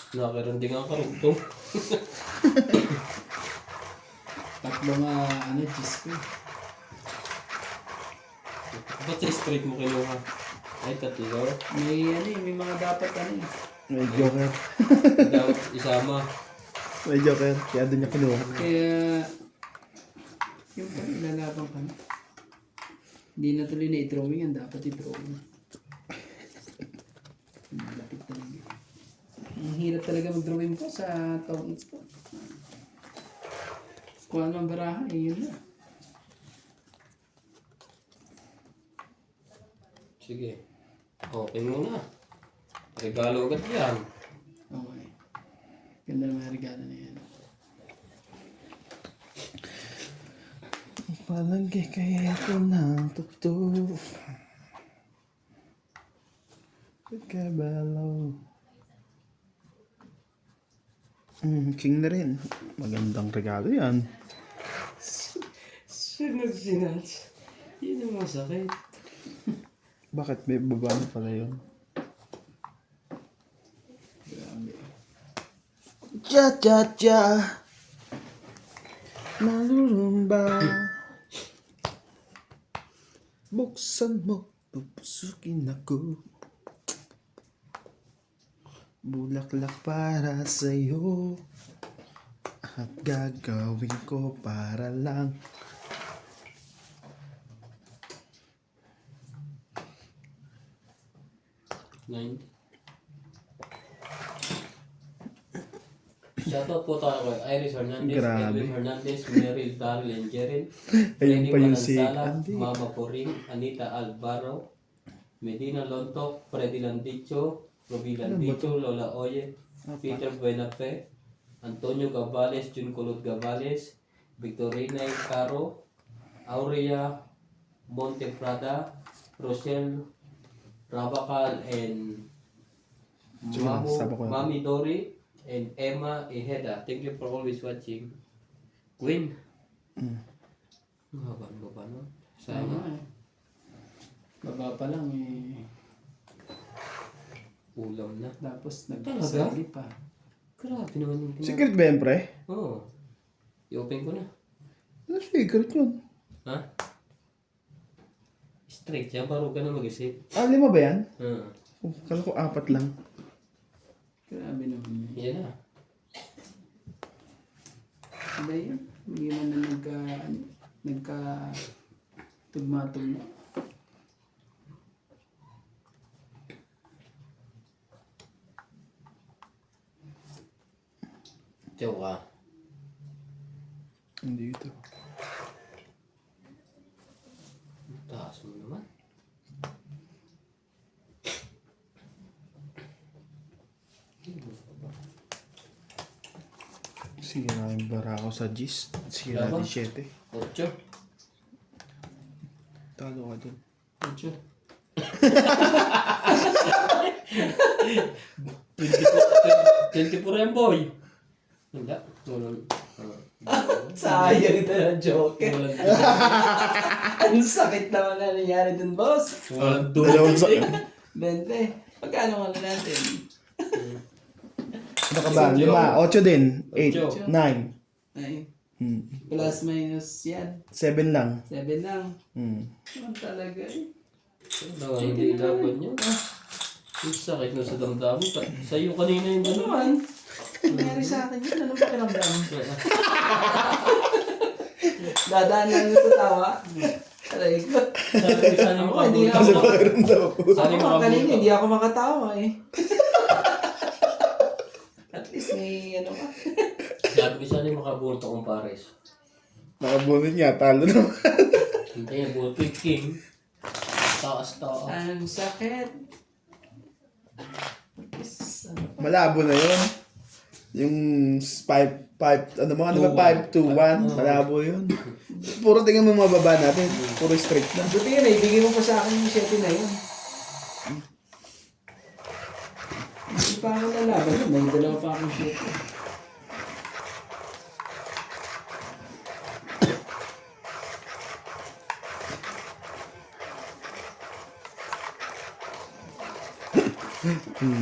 Nakiranding ang karugtong. Tatlo nga, cheese ko. Ba't sa street mo kinuha? Ay, tatlo. May mga dapat May joker. Dapat isama. May joker. Kaya doon niya kinuha. Kaya, yung pa, ilalaban ka na. Hindi na tuloy na i-drawing yan, dapat i-drawing. Malapit talaga. Ang hirap talaga mag-drawing po sa taong ito. Kung ano ang baraha, yun na. Sige. Okay muna. Regalo agad yan. Okay. Ganda naman ang regalo na yan. Palagi kaya ito ng tugtog. Pagkabalaw. King na rin. Magandang regalo yan. Sunod sinats. Yun ang masakit. Bakit? May babae pala yun. Grabe. Cha cha cha. Malulumba. Buksan mo, pupusukin ako. Bulaklak para sa'yo. At gagawin ko para lang. Nine. Shoutout po tayo kay Iris Hernandez, Grabe. Edwin Hernandez, Meryl, Daryl, and Jeren. Ayun Freddy pa yung si Manansala, Andy. Mama Corin, Anita Alvaro, Medina Lontok, Freddy Landicho, Ruby Landicho, Lola Oye, Peter Buenafe, Antonio Gavales, Jun Colot Gavales, Victorina Caro, Aurea Montefrada, Rochelle Rabacal, and Saba ko na. Mami Dory, and Emma Iheda. Thank you for always watching. Queen. Ang haba ng baba, no? Sayang eh. Baba pa lang Ulam na. Tapos Talaga? nagsabi pa. Grabe naman yung Secret ba yan, pre? Oo. I-open ko na. Ano secret yun? Ha? Straight yan, baro ka na mag-isip. 5 ba yan? Oo. Kala ko 4 lang. Grabe naman yun. Yan na. Ano yun? Hindi man na tugma-tugma. Joke ka. Hindi ito. Taas mo naman. Sige na yung bara ako sa GIS. Sige Laban. natin 7. 8. Talo ka dun. 8. 24 yan, boy. Hindi. Walang. Sayang ito na joke. Walang. Ang sakit naman na nangyari dun, boss. Walang Dalawang sa... 20. Pagkano nga na natin? Ano ka ba? 5. 8 din. 8. 9. Ay, Hmm. plus minus yan. 7 lang. 7 lang. Hmm. Ano talaga eh. Wala, hindi laban yun. Yung sakit na sa damdamin. Sa'yo kanina yung Ano gano'n. man? Nangyari sa akin yun. Ano ba kiramdam? Dadaan lang sa tawa. Aray ko. Sana Ako, hindi makabuto. ako. Meron daw. Sana Ako kanina, makabuto. hindi ako makatawa eh. At least may ano ka. Sabi ko sana makabuto kong pares. Nakabunin niya. Talo naman. Hindi yung buto yung king. Taas. Ang sakit. Yes, ano pa? Malabo na yun. Yung 5, ano mga, ano ba, 5, 2, 1. Malabo yun. Puro tingnan mo mga baba natin. Puro straight na. Buti yun, ibigay mo pa sa akin yung 7 na yun. Hindi pa ako nalaban yun. May dalawa pa akong 7.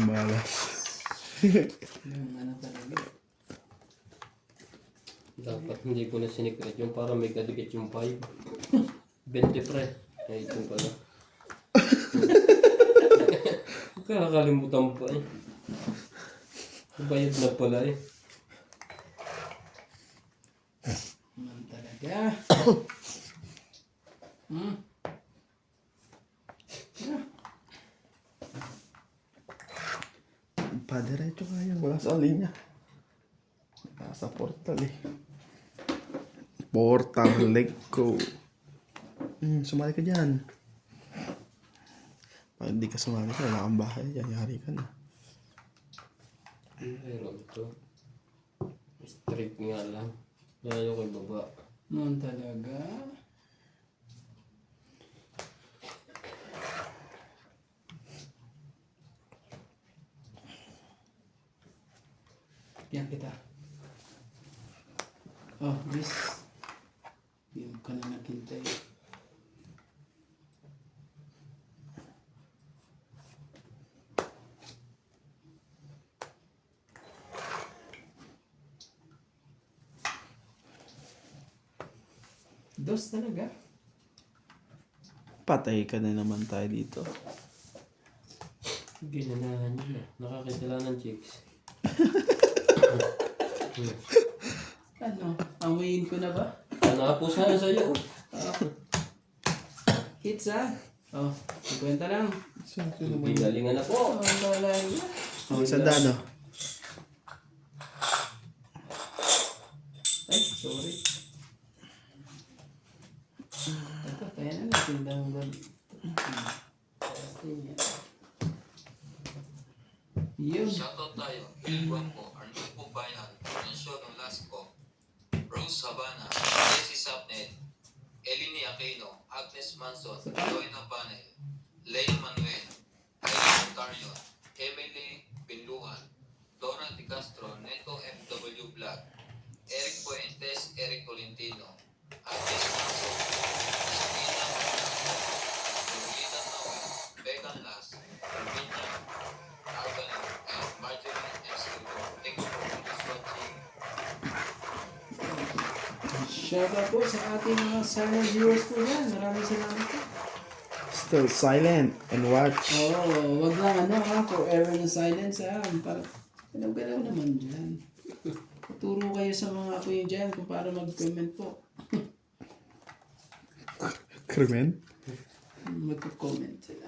Malas. Yung ano talaga. Dapat hindi ko na sinikret yung para may kadikit yung 5. 20 pre. Ay, ito pala. Kakalimutan pa eh. Bayad na pala eh. Naman talaga. Padiretso nga yan. Wala sa linya. Nasa portal eh. Portal leg ko. Sumali ka dyan. Pag hindi ka sumali ka, wala kang bahay. Yari ka na. Meron to. Straight nga lang. Lalo ko yung baba. Naman talaga. Yan kita. Oh, this. Yung ka na naghintay. Dos talaga. Patay ka na naman tayo dito. Ginanahan yun na. Nakakitala ng chicks. Ano? Amuyin ko na ba? Ano po sana sa'yo? Hits ah. Oh, 50 lang. Binalingan na po. Oh, talaga. Oh, sandaan oh. Ay, sorry. Ito, kaya na natin download. Yun. Shoutout tayo. Iwan po, Arnulfo Bayan, Ignacio Nolasco, Rose Habana, Jesse Sapnet, Eleni Aquino, Agnes Manson, Joyna Panel, Leo Manuel, Aileen Ontario, Emily Pinluan, Dora Di Castro, Neto FW Vlog, Eric Fuentes, Eric Tolentino, Agnes Manson, Sabina Manson, Lolita Noel, Began Las, Erminia Arban, and Marjorie M. Silva. Thank you for always watching. Shoutout po sa ating mga silent viewers po yan. Maraming salamat po. Still silent and watch. Oo, wag lang ano ha, forever na silence ha. Para galaw-galaw naman dyan. Turo kayo sa mga kuya dyan kung paano mag-comment po. Krimen? Magko-comment sila.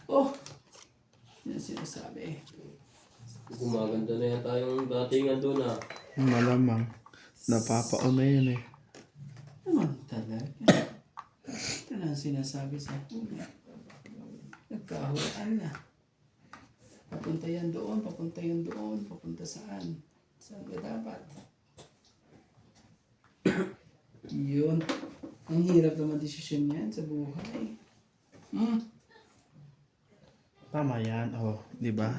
Oh! Yan ang sinasabi. Gumaganda na yan tayong datingan doon ah. Malamang. Napapaon na yun eh. Naman talaga. Ito na ang sinasabi sa una. Nagkahulaan na. Papunta yan doon, papunta yan doon, papunta saan? Saan ka dapat? Yun. Ang hirap naman desisyon yan sa buhay. Tama yan. Oh, di ba?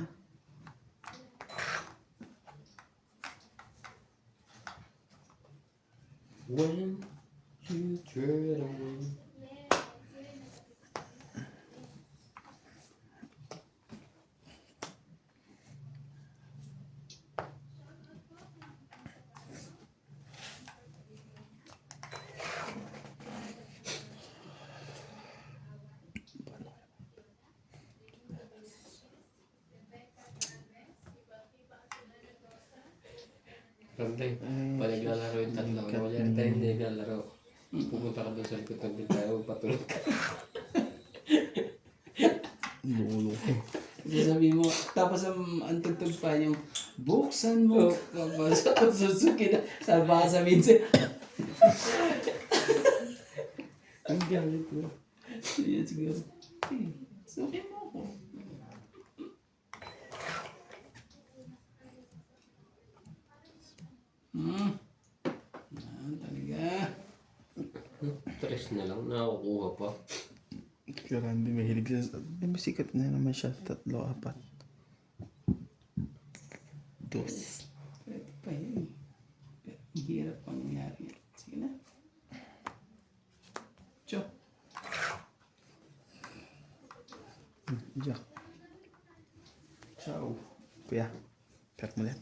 When you tread away. Rantay, pag naglalaro yung tatlo, wala tayo hindi naglalaro. Pupunta ka doon sa likod ng bintana, patulog ka. Lulo ko. Sabi mo, tapos ang tugtog pa yung buksan mo. Tapos susuki na. Baka sabihin siya. Ang galit mo. Yan siguro. Suki mo ako. Talaga. Tres na lang, nakakuha pa. Kaya Randy, mahilig siya. May sikat na naman siya. 3, 4. 2. Pwede pa yun. Ang hirap pang nangyari. Sige na. Cho. Jack. Ciao. Kuya. Permulet.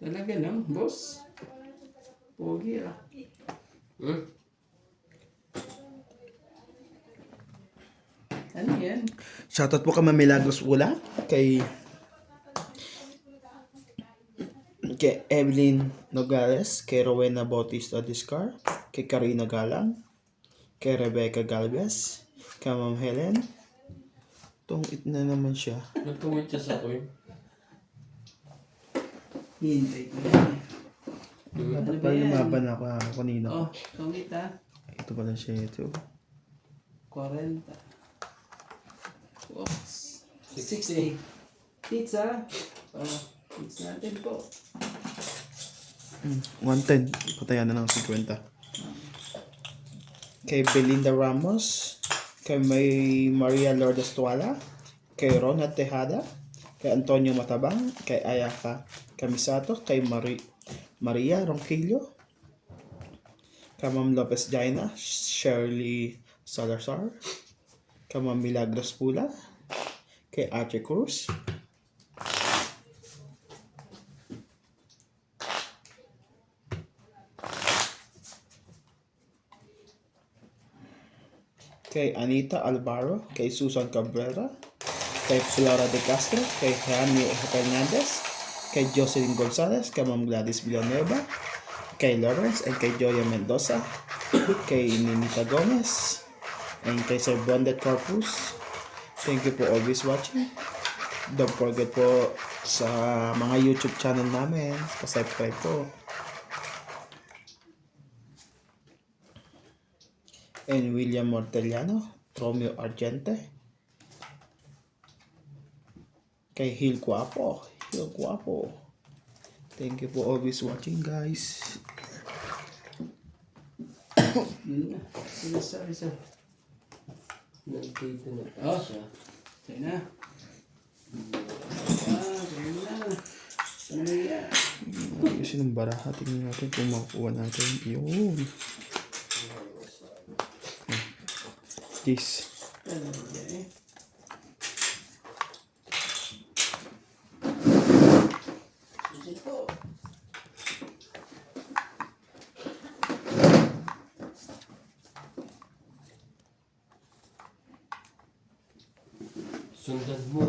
Talaga lang, boss. Pogi ah. Hmm? Ano yan? Shoutout po kay Ma'am Milagros Ula, kay Evelyn Nogales, kay Rowena Bautista Discar, kay Karina Galang, kay Rebecca Galvez, kay Ma'am Helen. Tungit na naman siya. Nagtungit siya sa akin. Hintay ko yan eh. Hmm? Ano ba Parang yan? lumaban ako kanina. Oh, tungit ah. Ito pala siya ito. 40. Oops. 60. Pizza. Oh, pizza natin po. 110. Patayan na ng 50. Kay Belinda Ramos, kay May Maria Lourdes Tuala, kay Rona Tejada, kay Antonio Matabang, kay Ayaka Kamisato, kay Maria Ronquillo, kay Ma'am Lopez Jaina, Shirley Salazar, kay Ma'am Milagros Pula, kay Archie Cruz, kay Anita Alvaro, kay Susan Cabrera, kay Flora de Castro, kay Jaime Hernandez, kay Jocelyn Gonzalez, kay Ma'am Gladys Villanueva, kay Lawrence, and kay Joya Mendoza, kay Ninita Gomez, and kay Sir Bondet Corpus. Thank you for always watching. Don't forget po sa mga YouTube channel namin, pa-subscribe po. And William Mortellano, Romeo Argente, kay Hil Guapo. Thank you for always watching, guys. Yun na. Sinasabi sa... Nandito na Oh. siya. Sa'yo na. Sa'yo na. Ano yan? Kasi ng baraha, tingnan natin kung makukuha natin. Yun. This. Talaga eh. Ito. Sundan mo.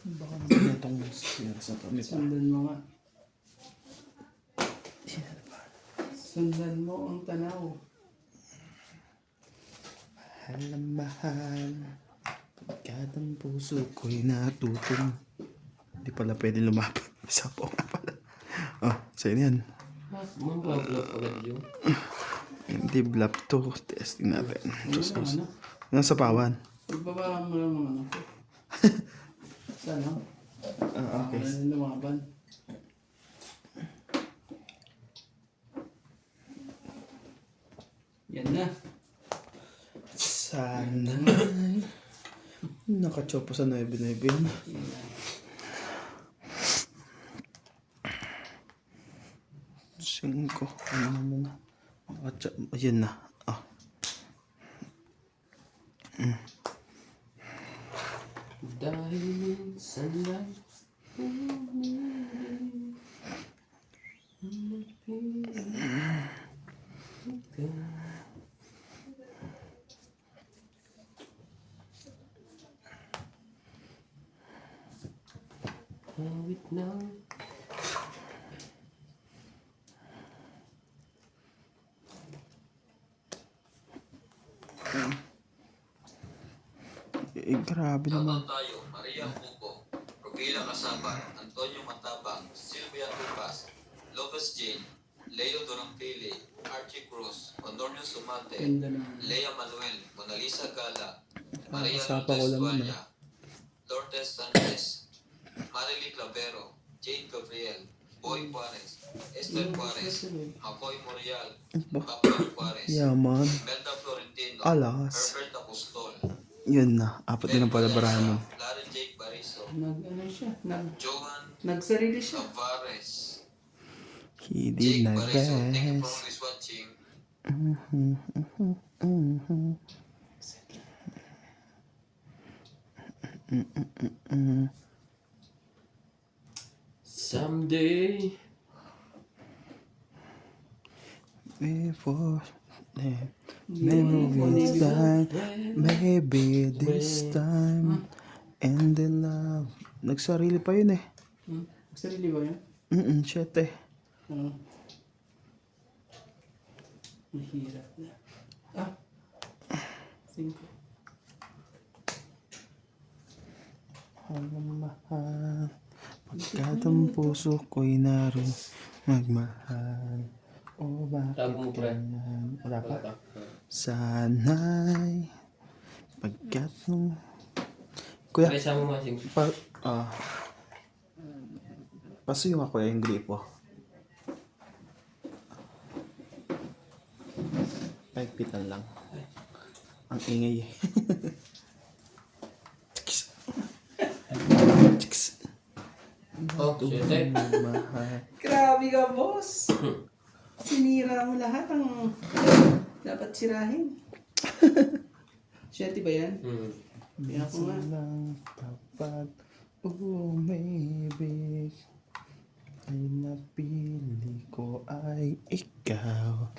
Baka naman itong sira sa kami pa. Sundan mo nga. Sundan mo ang tanaw. Mahal na mahal. Pagkat ang puso ko'y natutong. Hindi pala pwede lumapit. Isa po nga pala. Oh, sa'yo yan. Manggablap agad yun. Hindi blap to. Testing natin. Diyos ko. Ano? Nasa pawan. Pagbaba mo lang mga ano. Saan no? Ah, okay. Ano lumaban? Yan na. Sana. Nakachopo sa 9-9. Yan na. 5. Ano naman na. Ayan na. Ah. Dahil minsan lang awit na. Grabe naman. Shoutout tayo, Maria Buko, Rubila Casaban, Antonio Matabang, Sylvia Tupas, Lopez Jane, Leo Durampili, Archie Cruz, Condornio Sumante, Ganda naman. Lea Manuel, Mona Lisa Gala, Maria Kasapa ko Lourdes lang yun, Tualla, Lourdes Sanchez, Marily Clavero, Jade Gabriel, Boy Juarez, Esther Juarez, Makoy Morial, Papoy Juarez, Yaman. Melda Florentino, Alas. Herbert Apostol, Yun na. 4 din ang palabarahan nun. Larry Jake Bariso, Ano siya? Johan Nagsarili siya. Tavares, He did Jake my Bariso, thank you for best. always watching. Someday. Before memories die, maybe this time, and the love. Nagsarili pa yun eh. Sarili ba yun? Shit eh. Oo. Mahirap na. Ah! 5. Mahal, pagkat ang puso ko'y naroon magmahal. O bakit Tago mo, pre. ganyan? Wala pa. Bata. Sana'y pagkat nung... Kuya, Pakisa mo masing. pasuyo nga kuya yung gripo. Pagpitan lang. Ang ingay eh. Tiks. Tiks. Oh, siyete. Mahal. Grabe ka, boss! Sinira mo lahat ang dapat sirahin. 7 ba yan? Kaya ko nga. Lang tapat umibig ay napili ko ay ikaw.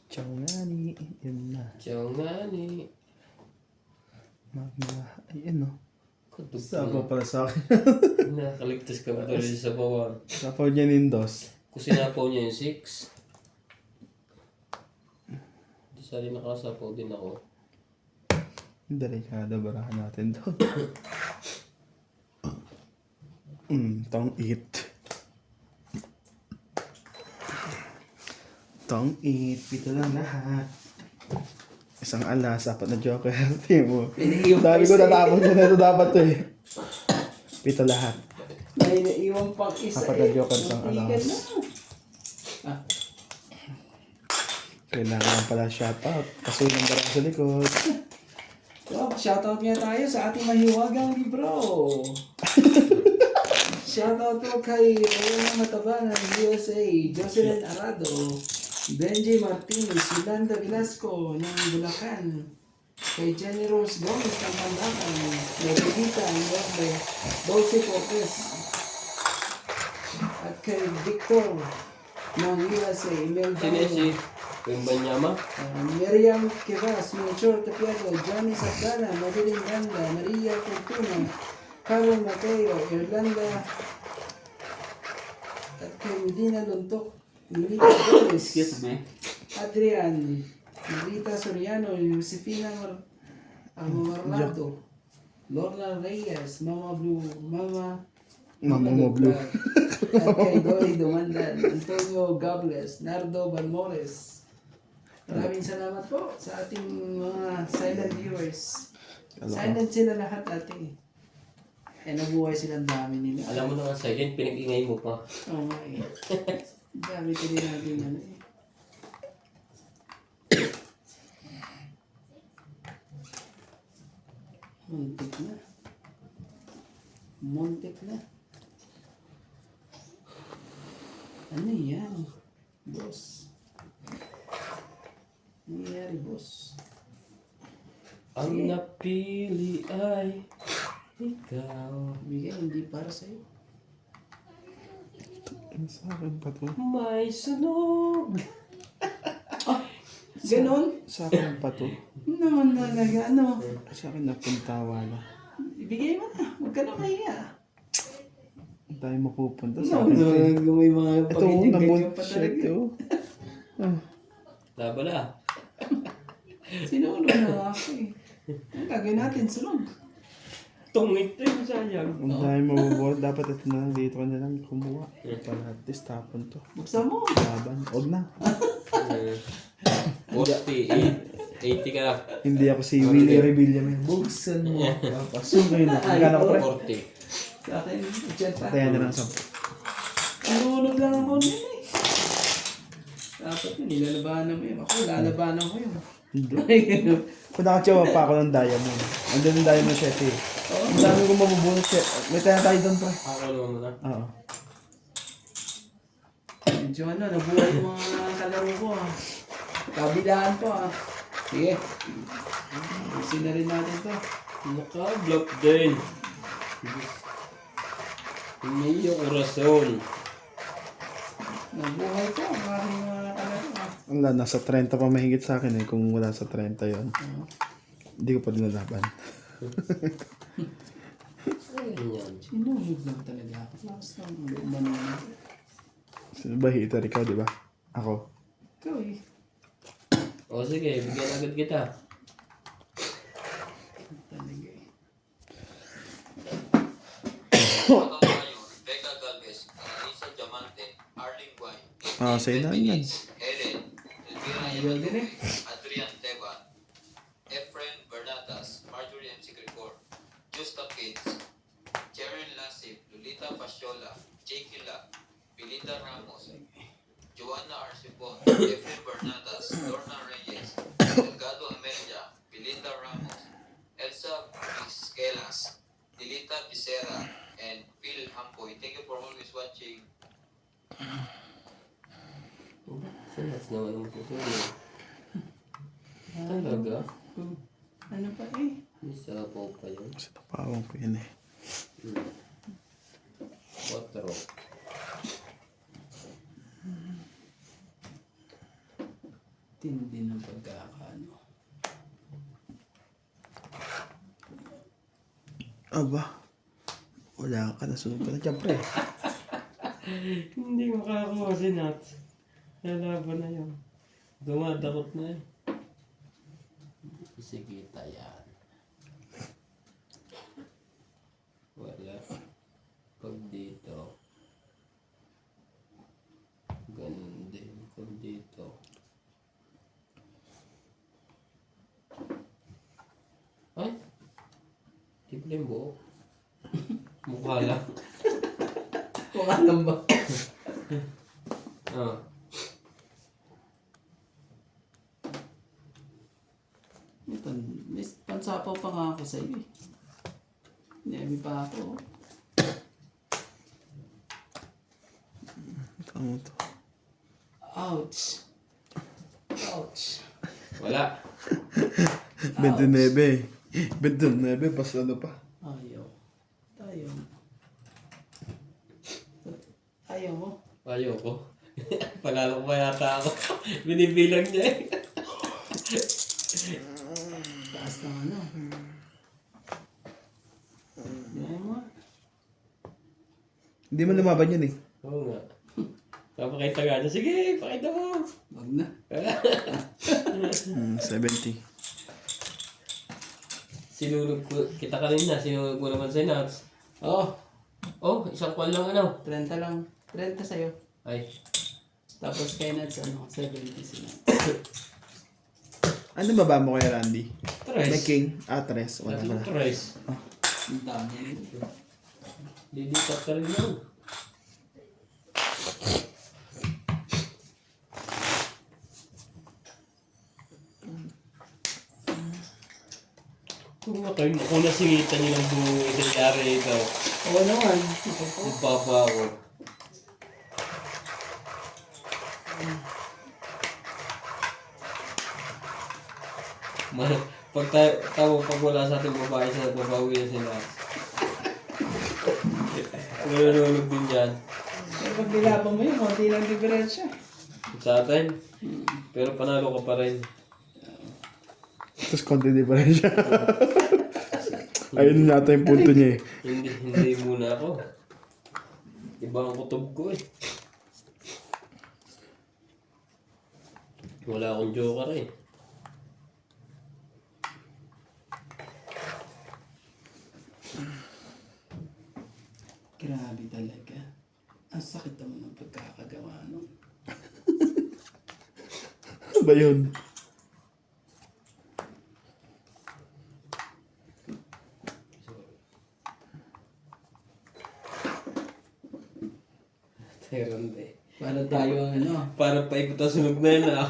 Tiyangani, yun na. Tiyangani. Ayun no. Sabaw Kadugtong. pala sa akin. Nakaligtas ka ba tuloy sa bawan? Sabaw niya nindos. Kung sinapaw niya yung 6. Di sali nakasapaw din ako. Delikado, barahan natin doon. Tong eat. Tong eat. Pito lang lahat. Isang alas, 4 na joker. Tingin mo. Pinaiwan Dami ko pa isa natapos na ito dapat to eh. Pito lahat. May naiwang pang isa 4 na joker, isang Muntikan alas. na. Ah, Kailangan pala shoutout. Kasi yung barang sa likod. well, shoutout nga tayo sa ating mahiwagang libro. Shoutout po kay Rowena Mataba ng USA, Jocelyn Arado, Benji Martinez, Yolanda Velasco ng Bulacan, kay Jenny Rose Gomez ng Pandakan, Medita ng Norbe, Dulce Cortez, at kay Victor ng USA, Mel Sinesi. Yung Banyama. Miriam Kivas, Melchor Tapiago, Johnny Sardana, Madeline Ganda, Maria Fortuna, Carol Mateo, Irlanda, at kay Medina Luntok, Melita Gomez, me. Adrian, Melita Soriano, Josefina Marlado, Lorna Reyes, Mama Blue, Mama Blue. at kay Dory Dumandan, Antonio Gables, Nardo Balmores. Maraming salamat po sa ating mga silent viewers. Silent sila lahat ate. Eh, nabuhay silang dami nila. Alam mo na nga silent, pinag-ingay mo pa. Oo nga eh. Dami ko din natin ano eh. Muntik na. Muntik na. Ano yan? Boss. Ano nangyari, boss? Ang napili ay ikaw. Bigay, hindi para sa'yo. Sa akin pa to. May sunog. Ganon? Sa akin pa to. Naman talaga, ano? Sa akin napuntawa na. Ibigay mo na. Huwag ka na mahiya. Ang tayo mapupunta No, sa akin. may mga Ito, pag-ganyan pa shit talaga. oh. Labala. Sinunog na ako eh. Ang gagawin natin, sunog. Tungit rin sayang. Ang tayo mabubuhat. Dapat ito na lang. Dito ka na lang kumuha. Para at least tapon to. Buksan mo. Laban. Huwag na. 40, 80 ka. Hindi ako si Willie Rebilla. Buksan mo. Pasungay na. Magkano ko pre? 40. Sa akin, chat pa. Patayan na lang sa... Sinunog lang ako nila eh. Dapat yun, nilalabanan mo yun. Ako, lalabanan ko yun. Hindi. Ay, ano. Kung nakatsawa pa ako ng diamond. Andun yung diamond set eh. Ang dami kong mabubunot set. May tayo tayo doon pre. Ako naman mo na. Oo. Medyo ano, nabuhay yung mga kalaro ko ah. Kabilaan ko ah. Sige. Ayusin na rin natin to. Naka-block din. Hindi yung orason. Nabuhay ko ang aking mga talaga. Wala, nasa 30 pa mahigit sa akin eh. Kung wala sa 30 yon, hindi ko pa dinalaban. Ayun yan. Sinunod lang talaga ako. Lakas lang. Umano na. Sino ba hitter? Ikaw, di ba? Ako. Ikaw eh. O sige, bigyan agad kita. Talaga eh. Mga kabayo, Rebecca Galvez, Elisa Diamante, Arling Guay, Sa inahin yan. Helen, Elvira Ayaw din eh. Adrian Teban, Efren Bernatas, Marjorie M. Sigricor, Justa Kids, Cheryl Lasip, Lolita Pasiola, Jake La, Belinda Ramos, Joanna Arcibon, Efren Bernatas, Lorna Reyes, Delgado Amelia, Belinda Ramos, Elsa Vizquelas, Dilita Vicera, and Phil Hampoy. Thank you for always watching. Sanas naman ang susunod. Talaga? Ano pa eh? May sabaw pa yun. Kasi napawang ko yun eh. 4. Tindi ng pagkakaano. Aba. Wala ka, nasunod ka na dyan, pre. Hindi makakuha si Nat. Lalaban na yun. Dumadakot na eh. Sige, tayan. Wala. Pag dito. Ganun din. Pag dito. Ay! Tiple yung buo. Mukha lang. Mukha lang ba? Ah. May pansapaw pa nga ako sa iyo eh. Nemi pa ako. Tama to. Ouch. Ouch. Wala. 29. 29, pas ano pa. Ayaw. Tayo. Ayaw mo. Ayoko. Panalo pa yata ako. Binibilang niya eh. Taas ng ano. Ayaw mo. Hindi mo lumaban yun eh. Oo nga. Papakita nga niya. Sige, pakita mo. Wag na. 70. Sinulog ko. Kita kanina. Sinulog mo naman sa nuts. Oh, Oh, isang kwan lang ano. 30 lang. 30 sa'yo. Ay. Tapos kay Nats, 70 sila. Ano baba mo kay Randy? May Tres. king. 3. Wala Tatlong na. tres. Ang dami nito. Lilipat ka rin lang. Kung nasingitan niyo ng buong nangyari ito, Oo naman. nagpapa ako. Pag wala sa ating babae sa babawi na sila. Kung nanonood din yan Pero pag nilaban mo yun, konti lang diferensya. sa atin, pero panalo ka pa rin. Tapos konti diferensya. Ayun yata yung punto niya eh. Hindi muna ako. Iba ang kutob ko eh. Wala akong joker eh. Grabe talaga. Ang sakit naman ng pagkakagawa nun. Ano ba yun? Terande. Para tayo ang ano. Parang paikot ang sunog na yun ah.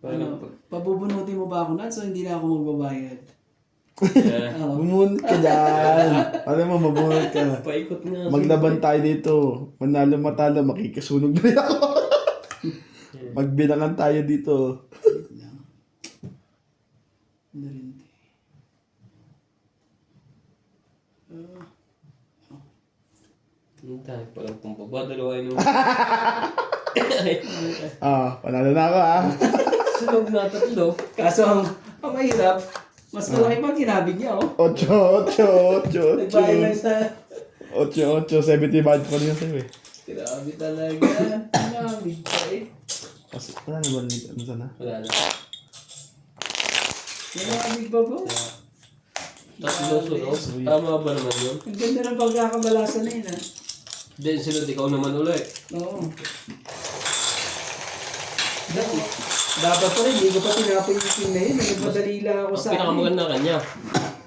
Ano, pabubunutin mo ba ako Nats o hindi na ako magbabayad? Bumunot ka dyan. Alam mo, mabunot ka. Paikot nga. Maglaban tayo dito. Manalo matalo, makikisunog na ako. Magbilangan tayo dito. Ano rin? Tayo palang pumpaba. Dalawain mo. Panalo na ako Sunog na 3. Kaso ang mahirap, mas malaki pang kinabig niya, oh. 8. Nagbayad lang sa... 8. 75 pa rin sa'yo eh. Grabe talaga. Kinabig pa eh. Kasi, wala naman dito. Ano sana? Wala na. Kinabig pa po. 3 sunog. Tama ba naman yun? Ang ganda ng pagkakabalasan na yun, ha? Then sunod ikaw naman ulit. Oo. Dapat pa rin, hindi ko pa tinapay yung team na yun. Nagmadali lang ako Ang sa akin. pinakamaganda kanya.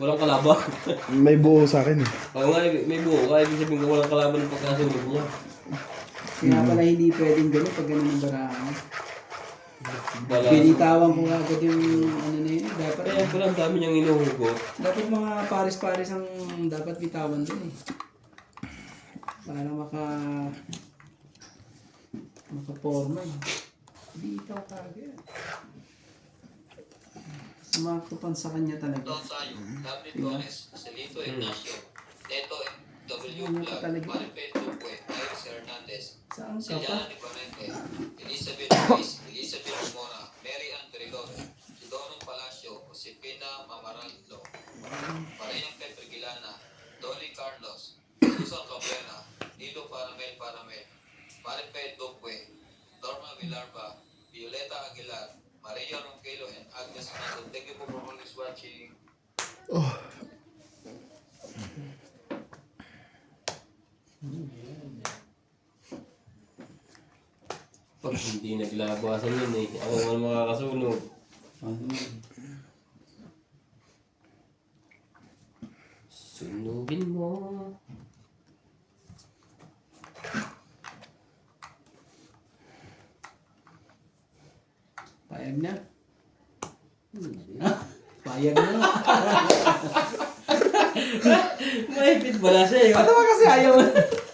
Walang kalaban. May buo sa akin eh. Kaya nga, may buo. Kaya ibig sabihin ko walang kalaban ng pagkasunod niya. Kaya pala hindi pwedeng gano'n pag gano'n ang barahan. Wala. Binitawan ko nga agad yung ano na yun. Dapat, Kaya pala ang dami niyang inuhugot. dapat mga pares-pares ang dapat bitawan dun eh. Para makaporma eh. Bitaw ka agad. Sumaktupan sa kanya talaga. Ito tayo, David Torres, Celito Ignacio, Neto W. Plug, Maripel Tupue, Iris Hernandez, Saan ka pa? Siliana Di Parente, Elizabeth Ruiz, Elizabeth Mora, Mary Ann Peridor, Sidonong Palacio, Josefina Mamaraldo, Mariang Petrigilana, Dolly Carlos, Susan Cabrera, Nilo Paramel, Maripel Tupue, Norma Villarba, Violeta Aguilar, Maria Ronquelo, and Agnes Mato. Thank you for always watching. Pag hindi naglabasan yun eh. Ako nga makakasunog. Sunugin mo. Payag na? Payag na. Mahigpit ba na siya eh. Ano ba kasi ayaw?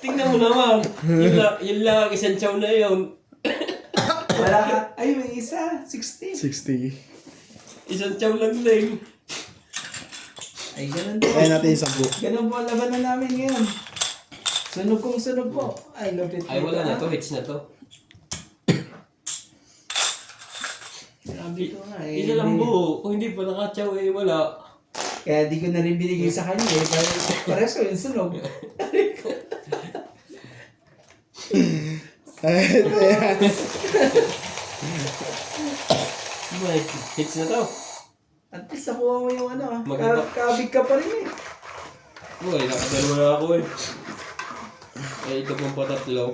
Tingnan mo naman. Yun lang ang isang chow na yun. Wala ka. Ay, may isa. 60. 60. Isang chow lang din. Ay, ganun po. Kaya natin yung 10. Ganun po ang labanan namin ngayon. Sunog kong sunog po. Ay, lupit. Ay wala na to. Hits na to. Sabi ko nga eh. Isa lang buo. Kung hindi pa nakachow eh wala. Kaya di ko na rin binigay sa kanya eh. Pares ko yung sunog. May hits na to. At least nakuha mo yung ano ah. Maganda. Kabig ka pa rin eh. Uy, nakadalawa na ako eh. Eh, ito pong patatlo.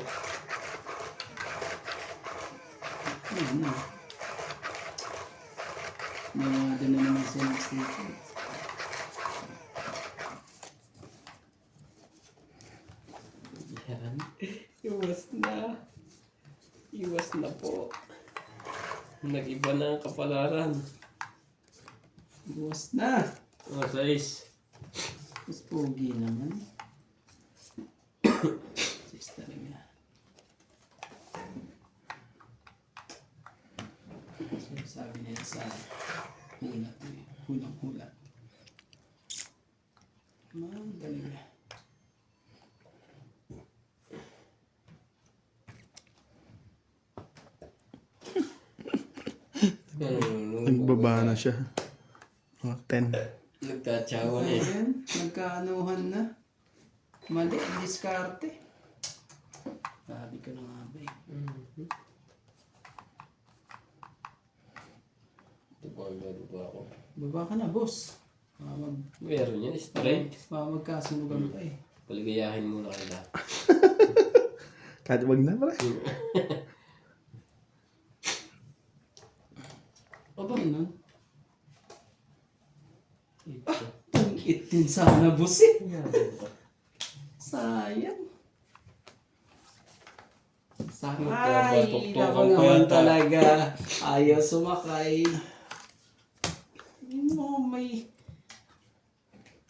Doon na naman siya next week. Yan. Iwas na. Iwas na po. Nag-iba na ang kapalaran. Buwas na. Oh, size. Mas pogi naman. 6 talaga. So, sabi nila sa hula to eh. Hulang-hula. Man, talaga. Nagbaba na siya. 10. Nagtatsawa na eh. Ayan, nagkaanuhan na. Mali, diskarte. Sabi ko na nga ba eh. Ito ba ako? Baba ka na, boss. Meron yan, straight. Magkasunugan pa eh. Paligayahin muna kayo. Kahit wag na pala. Aba, nun? Ang itin sana, boss eh. Sayang. Sakay, Magkabatok-tokan ako pa naman yata. talaga. Ayaw sumakay. Yun mo, may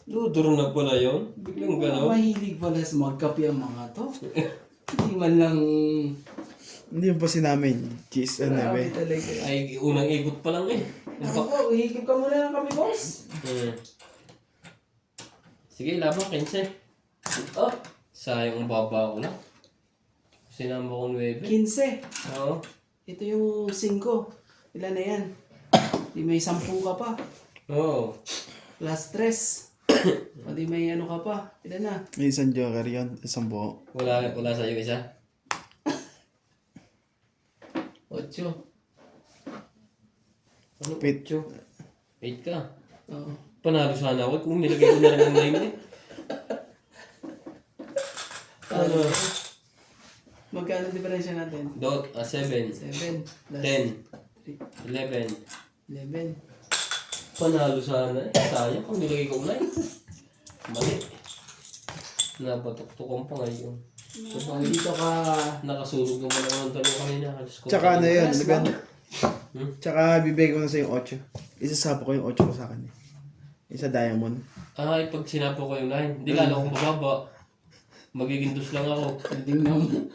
Ludor na pala yun. Biglang gano'n. Mahilig pala sa magkape ang mga to. Hindi man lang... Hindi yung pa namin. Cheese and Grabe nebe. talaga. Ay, unang ikot pa lang eh. Ako, higip ka muna ng kape, boss. Sige, labang 15. Oh, sayang ang baba ko lang. Sinama ko 9. 15. Oo. Ito yung 5. Ilan na yan? Di may 10 ka pa. Oo. Plus 3. O di may ano ka pa. Ilan na? May isang joker yun. Isang buo. Wala sa'yo isa? 8. Ano? Pit. 8 ka. Oo. Panalo sana ako kung nilagay ko na rin ang 9 eh. Ano? Magkano diferensya natin? 7. 7 plus 10. 11. 11. Panalo sana eh. Sayang kung nilagay ko 9. Mali. Napatuktukan pa ngayon. So, pag dito ka... Nakasulog naman ako ng dalawa kanina. Halos ko Tsaka ano yun. Yes, Lagan. Hmm? Tsaka bibigay ko na sa yung 8. Isasapo ko yung 8 ko sa akin eh. Isa diamond. Ay, pag sinapo ko yung 9, hindi lalo akong bababa. Magiging dos lang ako. Tingnan mo.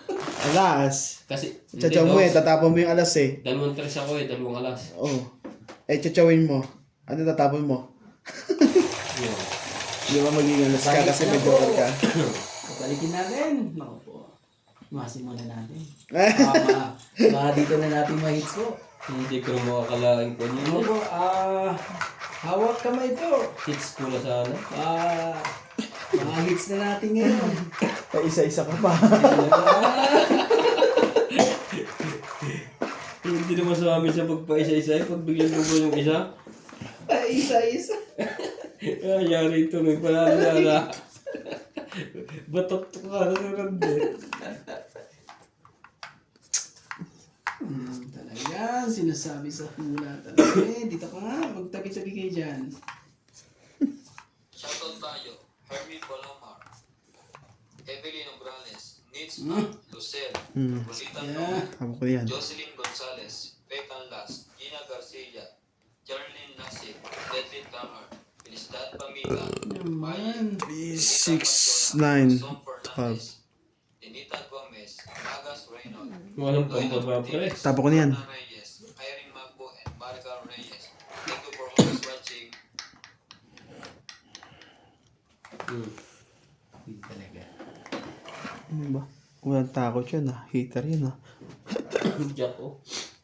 Alas. Kasi, Chachaw mo eh. Tatapon mo yung alas eh. 2 tres ako eh, 2 alas. Oo. Eh, chachawin mo. Ano tatapon mo? Yun. Hindi ba magiging alas ka kasi may joker ka? Balikin natin. Naku po. Masin muna natin. Eh. Baka dito na natin ma-hits ko. Hindi ko rin makakalain ko Ano yun. po? Hawak kamay po. Hits ko na sana. Mga hits na natin ngayon. Isa-isa ka pa. Hindi naman sa amin siya pagpa-isa-isa eh. Pag bigyan ko yung isa. Isa-isa. Yari ito, may panalala. Batok to ka na sa rande. Talaga, sinasabi sa hula talaga. Dito ka nga, magtabi-tabi kayo dyan. Shoutout tayo. Hermie Palomar. Evelyn Ograles. Nitz Lucel. Rosita Yeah. Hawak ko yan. Jocelyn Gonzalez. Pecan Las. Gina Garcia. Charlene Nasik. Deadly Tamar. Felicidad Pamila. Naman. 6, 9, 12. Denita Gomez. Magas Reynolds. Walang pambaba pre. Tapo ko na yan. Ana Reyes. Irene Magbo and Maricar Reyes. Thank you for always watching. Talaga. Ano ba? Walang takot yun ah. Hater yun ah. Good job oh.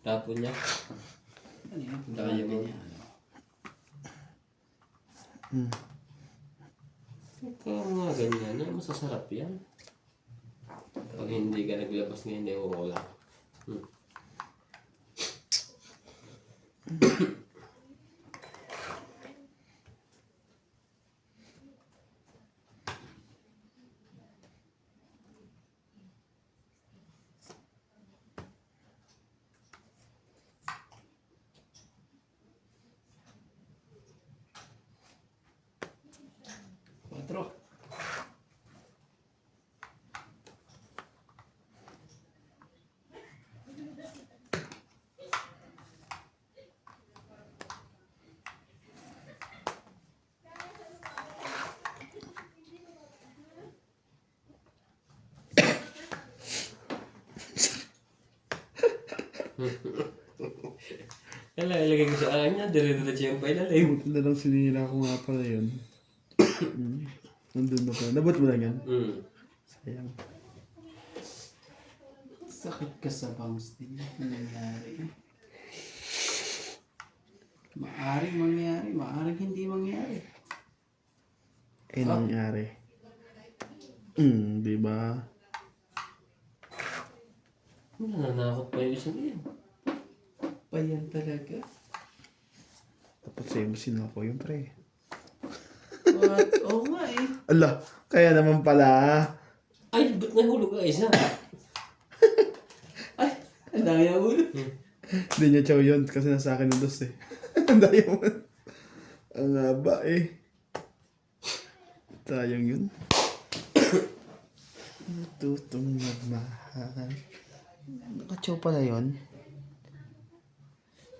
Tapon niya. Ano yun? Daya mo. Kaya mga ganyan, yan masasarap yan. Pag hindi ka naglabas ngayon, hindi ko wala. Quatro. Kaya ilagay ko sa akin niya, dire-diretso yung pailalim. Buti na lang sinira ko nga pala yun. Nandun na pala. Nabot mo lang yan? Sayang. Sakit ka sa bangs din. Ano nangyari? Maaring mangyari, maaring hindi mangyari. Eh, nangyari. Di ba? Nananakot pa yung isang yun. Pa yan talaga. Tapos sa'yo mo sinako yung pre. What? Oo nga eh. Ala, kaya naman pala. Ay, ba't nahulog ka isa? Ay, ang dami ang ulo. Hindi niya chow yun kasi nasa akin yung dos eh. Ang diamond. Ang haba eh. Sayang yun. Tutong magmahal. Nakachow pala yun.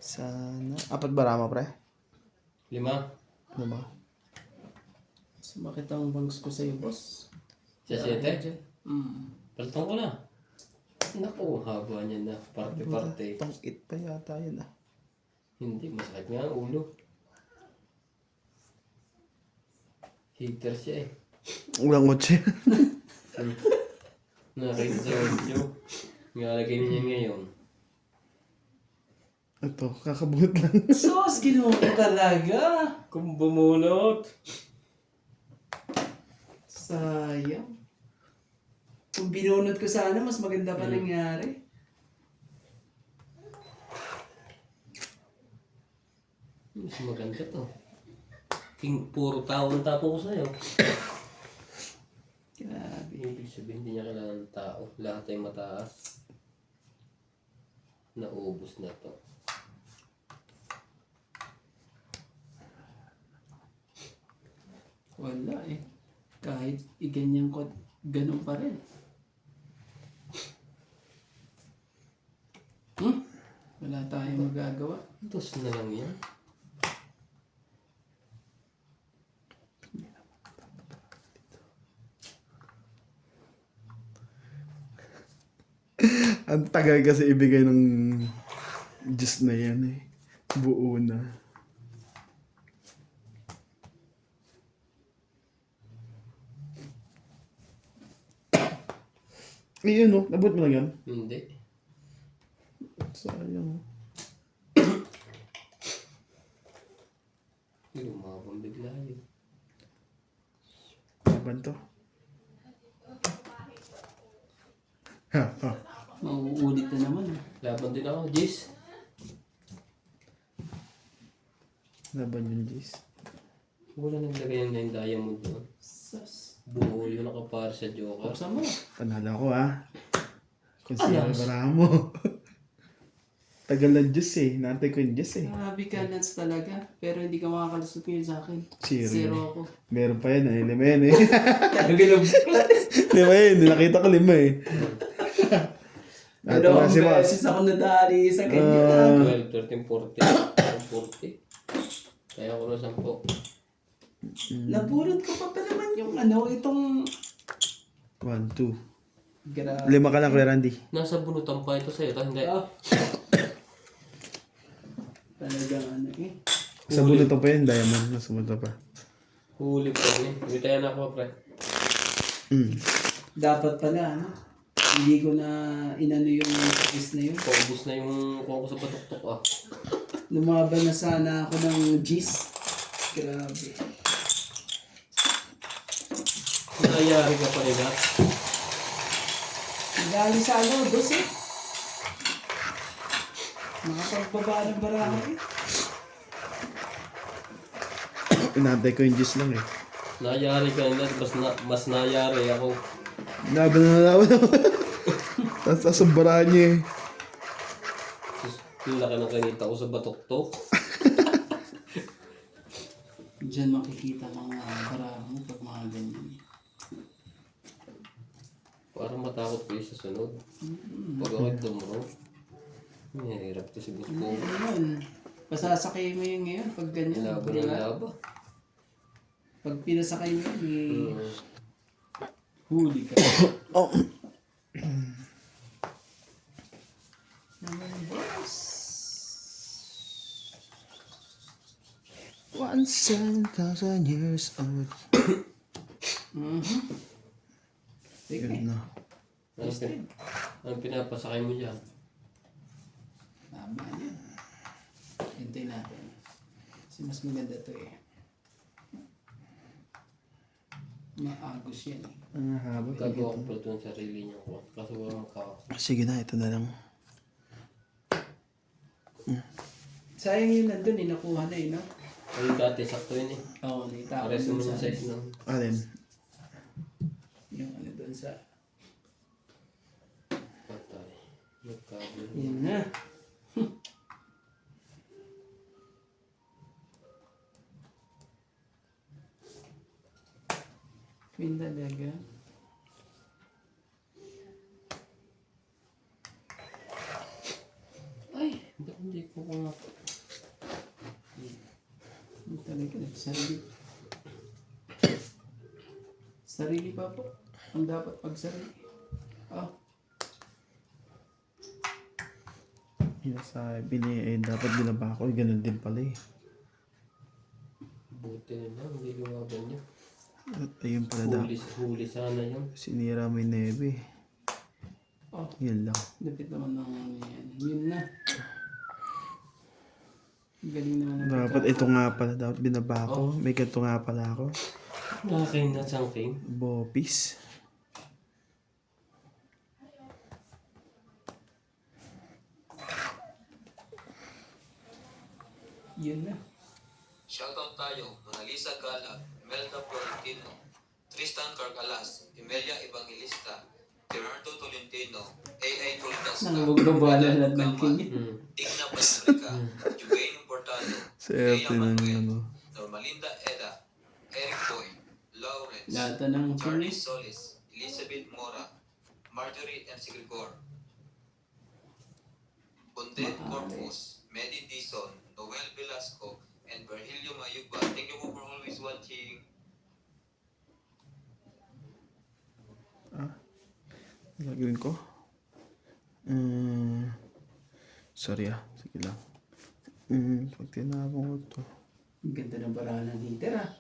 Sana. 4 ba rama pre? 5. Ano ba? Sumakit ang bangs ko sa'yo, boss. Sa 7? Hmm. Paltong ko na. Naku, haba niya na. Parte-parte. Tong it pa yata yun ah. Hindi, masakit nga ang ulo. Heater siya eh. Walang kotse. Nakakita sa audio. Ngalagay niya ngayon. Ito, kakabunot lang. Sos, ginawa ko talaga. Kung bumunot. Sayang. Kung binunod ko sana, mas maganda pa nangyari. Mas maganda to. Puro tao ang tapo ko sa'yo. Grabe. Ibig sabihin, hindi niya kailangan ng tao. Lahat ay mataas. Naubos na to. Wala eh. Kahit iganyan ko, ganun pa rin. Wala tayong magagawa. Dos na lang yan. Ang tagal kasi ibigay ng juice na yan eh. Buo na. Ayun no, nabot mo lang yan. Hindi. Sayang. Lumabang bigla yun. Laban to. Ha, ha. Mauulit na naman. Laban din ako, Jis. Laban yun, Jace. Wala naglagay yung diamond doon. Sus. Buo yun nakapara sa Joker. Buksan mo. Panalo ako ha. Kung siya bara mo. Tagal ng juice eh. Naantay ko yung juice eh. Grabe ka, Lance talaga. Pero hindi ka makakalusot ngayon sa akin. Zero. Zero ako. Meron pa yan eh. 5 yan eh. Nagilog. 5 yan. Nakita ko 5 eh. Pero ang beses ako nadali sa ganyan. 12, 13, 14. 40. Kaya ako na 10. Napulot ko pa naman yung ano, itong... 1, 2. Grabe. 5 ka lang, Kuya Randy. Nasa bunutan pa ito sa'yo. Hindi. Ah. Talagang ano eh. Sa bulot pa yun, diamond. Nasa bulot pa. Huli pa rin. Hindi tayo na ako, pre. Dapat pala, ano? Hindi ko na inano yung quiz na yun. Paubos na yung kuha ko sa patok-tok ah. Lumaban na sana ako ng G's. Grabe. Nangyayari ka pa rin ha? Dali sa ano, dos eh. Makapagbaba ng baraha eh. Inaantay ko yung juice lang eh. Nangyayari ka rin. Mas nangyayari ako. Laban na laban ako. Tapos asumbaraan niya eh. Yung laki ng kanita ko sa batok-tok. Diyan makikita mga baraha mo pag mga ganyan. Parang matakot ko yung sa sunod. Pag ako dumuro. Mahirap to si Boss ko. Ayun. Pasasakay mo yung ngayon pag ganyan. Laban ng laba. Pag pinasakay mo yun, Hmm. huli ka. Oh. Once 7,000 years old. Sige. Yun na. Anong pinapasakay mo dyan? Tama yan. Hintay natin. Kasi mas maganda to eh. Maagos yan eh. Ang haba. Gagawa ko pala ito ng sarili niya ko. Kaso wala makaka. Sige na, ito na lang. Sayang yun nandun eh, nakuha na eh, no? Ay, dati sakto yun eh. Oo, naitapon Pares mo dun yung sa... size ng Alin? Yung ano dun sa... patay. Nagkablo. Yan na. Queen talaga. Ay, hindi ko nga. Queen talaga, nagsarili. Sarili pa po. Ang dapat pag sarili. Oh, Sinasabi ni dapat binaba ko. Ganun din pala eh. Buti na lang, hindi lumaban niya. At ayun pala dapat. Huli sana yun. Sinira mo yung nebe. oh. Yun lang. Lapit naman ng yan. Yun na. Galing naman ng Dapat ito nga pala. Dapat binaba ko. May ganito nga pala ako. Nakakain na something. Bopis. Yun na. Shoutout tayo, Mona Lisa Galag, Melda Florentino, Tristan Carcalas, Emilia Evangelista, Gerardo Tolentino, A.A. Tultasca, Nangbugbabalan lang ng king. Igna Patrica, Jubain Portado, Swerte Lea ng Manuel, ano. Normalinda Eda, Eric Boy, Lawrence, Lahat ng Charlie king. Solis, Elizabeth Mora, Marjorie M. Sigilcor, Bondet Corpus, Medi Dizon, Noel Velasco, and Virgilio Mayugba. Thank you po for always watching. Gagawin ko. Sorry ah. Sige lang. Pag tinapon ko to. Ang ganda ng paraan ng heater ah.